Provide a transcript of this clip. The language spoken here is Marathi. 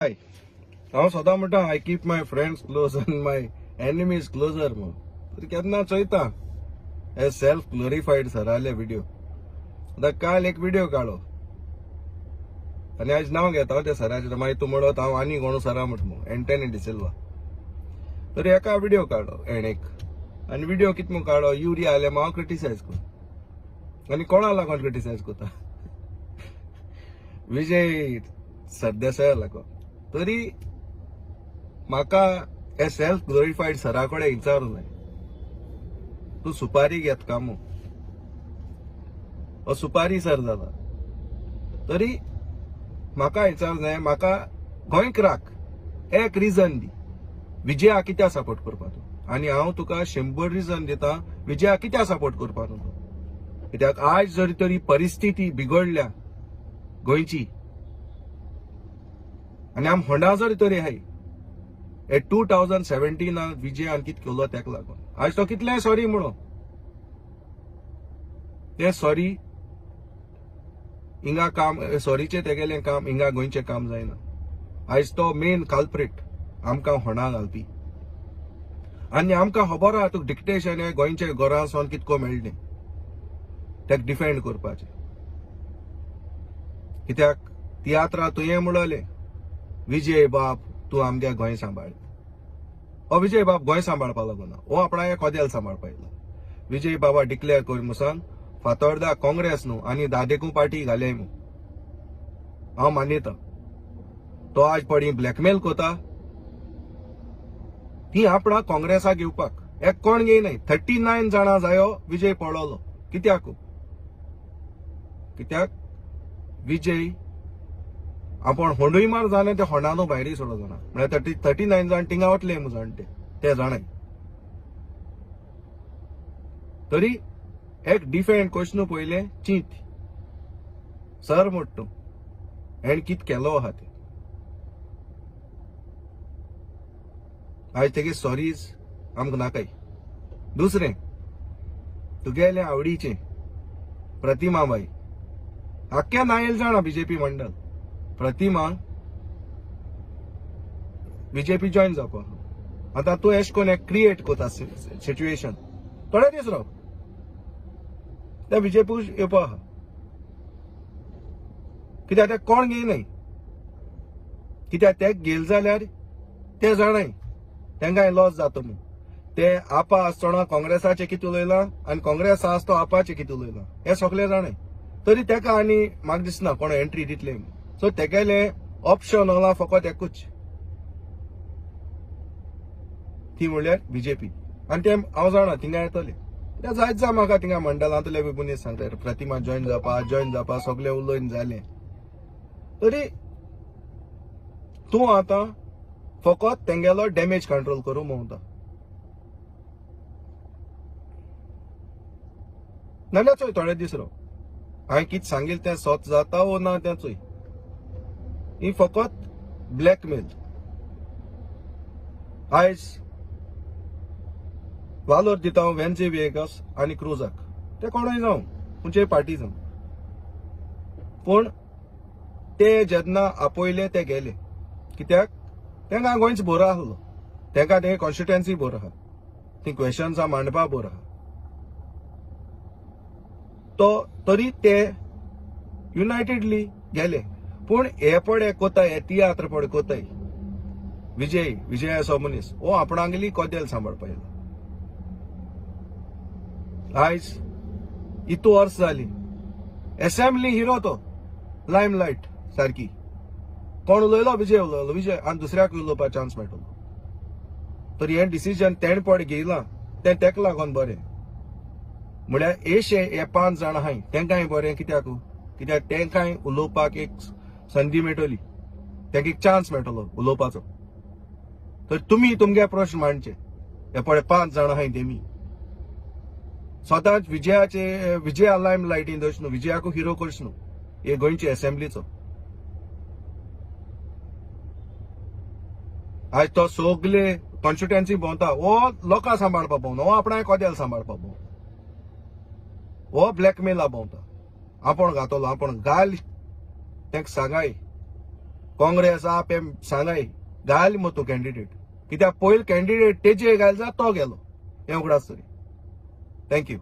Hi. हांव सदां म्हणटा I keep my friends close and my enemies closer म्हणून. तर केन्ना चोयता हे सेल्फ ग्लोरिफाईड सराले व्हिडिओ. आतां काल एक व्हिडिओ काडलो आनी आयज नांव घेता त्या सराचें. मागीर तूं म्हणत हांव आनी कोण सरा म्हणटा मग एंटनी डिसिल्वा. तर एका व्हिडिओ काडलो एणेक आनी व्हिडिओ कितें म्हूण काडलो युरिया जाल्यार हांव क्रिटिसायज करता. आनी लागून क्रिटिसायज करता विजय सरदेसाया लागून. तरी म्हाका हे सेल्फ ग्लोरिफाईड सरा कडेन विचारूंक जाय तूं सुपारी घेत का मू हो सुपारी सर जाला. तरी म्हाका विचारूंक जाय म्हाका गोंयकाराक एक रिजन दी विजया कित्या सपोर्ट करपा तूं. आनी हांव तुका 100 रिजन दिता विजया कित्या सपोर्ट करपा तूं. कित्याक आज जरी तरी परिस्थिती बिगडल्या गोंयची आनी आम होंडा जरी तरी हाय हे 2017 विजयान कितें केलो तेका लागून. आज तो कितले सॉरी म्हणो ते सॉरी हिंगा काम सॉरीचे तेगेलें काम हिंगा गोंयचें काम जायना. आज तो मेन कल्प्रिट आमकां होंडा घालपी. आनी आमकां खबर आहा तुका डिक्टेशन हे गोंयचे घरांसून कितको मेळ्ळें तेका डिफेंड करपाचें. कित्याक तियात्रां तुवें म्हणलें विजय बाब तूं आमगे गोंय सांबाळ. हो विजय बाब गोंय सांबाळपा लागून ना हो आपणा कोदेल सांबाळपा येयला. विजय बाबा डिक्लेअर कर मुसान फातोर्डा काँग्रेस न्हू आनी दादेकू पार्टी घाले मू हांव मान्यता. तो आज पडी ब्लॅकमेल कोता ती आपणा काँग्रेसाक येवपाक एक कोण घेयनाय. 39 जाणां जायो विजय पडलो. कित्याक विजय आपण होंडूय मार जालें ते होंडानू भायरी सोडो जाणा म्हळ्यार 39 जाण थिंगा वतले मू जाणटे ते जाणाय. तरी एक डिफेंड क्वेश्चन पयले चिंत सर म्हणटा हेण कित केलो आहा ते. आज तेगे सॉरीज आमकां नाकाय. दुसरें तुगेले आवडीचे प्रतिमा बाई आख्या नायल जाणा बीजेपी मंडळ प्रतिमा बीजेपी जॉईन जावपा. आतां तूं एश कोन एक क्रिएट कोता सिच्युएशन थोडे दीस राव त्या बीजेपी येवपा आहा. कित्याक ते कोण घेयनाय. कित्याक ते गेल जाल्यार ते जाणाय तेंकाय लॉस जाता म्हूण. ते आपा आसतना काँग्रेसाचे कितें उलयलां आनी काँग्रेस आसतो आपाचे कितें उलयलां हे सगळे जाणाय. तरी तेका आनी म्हाका दिसना कोण एंट्री दितले. सो तेगेले ऑप्शन होला फकत एकूच ती म्हणल्यार बीजेपी. आनी ते हांव जाणा थिंगा येतले. ते जायत जा म्हाका थिंगा मंडळांतले बी मनीस सांगता प्रतिमा जॉईन जावपा सगळे उलोवन जाले. तरी तूं आतां फकत तेंगेलो डॅमेज कंट्रोल करूं म्हणटा. नाल्यार चोय थोडे दीस राव हांवें कितें सांगिल्लें तें सोत जाता वो ना तें चोय. ही फकत ब्लॅकमेल. आयज वालोर दिता हांव वेन्झे वेगस आनी क्रुजाक ते कोणूय जावं खंयचेय पार्टी जावं. पूण ते जेन्ना आपयले ते गेले कित्याक तेंकां गोंयच बरो आहलो. तेंकां ते कॉन्स्टिट्युएन्सी बरो आहा. ती क्वेश्चन्सां मांडपा बरो आहा. तो तरी ते युनायटेडली गेले. पूण हे पडे कोताय हे तियात्र पडे कोताय विजय असो मनीस हो आपणागेली कोदेल सांबाळपा येयला. आयज इतू वर्स जाली असेंब्ली हिरो तो लायमलायट सारकी. कोण उलयलो विजय आनी दुसऱ्याक उलोवपा चान्स मेळटलो. तरी हे डिसिजन तेण पड घेयलां तें तेका लागून बरें. म्हळ्यार हे 5 जाण आहाय तेंकाय बरें. कित्याक तेंकाय उलोवपाक एक संदी मेळटली. तेंका एक चान्स मेळटलो उलोवपाचो. तर तुमी तुमगे प्रश्न मांडचे. हे पळय 5 जाण आहाय तेमी स्वताच विजया लायम लायटीन दवरच न्हू. विजयाकू हिरो करच न्हू हे गोंयचे असेंब्लीचो. आज तो सगळे कॉन्स्टिट्युएन्सी भोंवता हो लोकां सांबाळपा भोंवना. हो आपणाय कोदेल सांबाळपा भोंवना. हो ब्लॅकमेला भोंवता. आपण घातलो आपण घाल तेंका सांगाय काँग्रेस आप सांगाय घाल मग तो कॅन्डिडेट कित्याक पयलो कॅन्डिडेट तेजे घाल जा तो गेलो हें उगडास तरी थँक्यू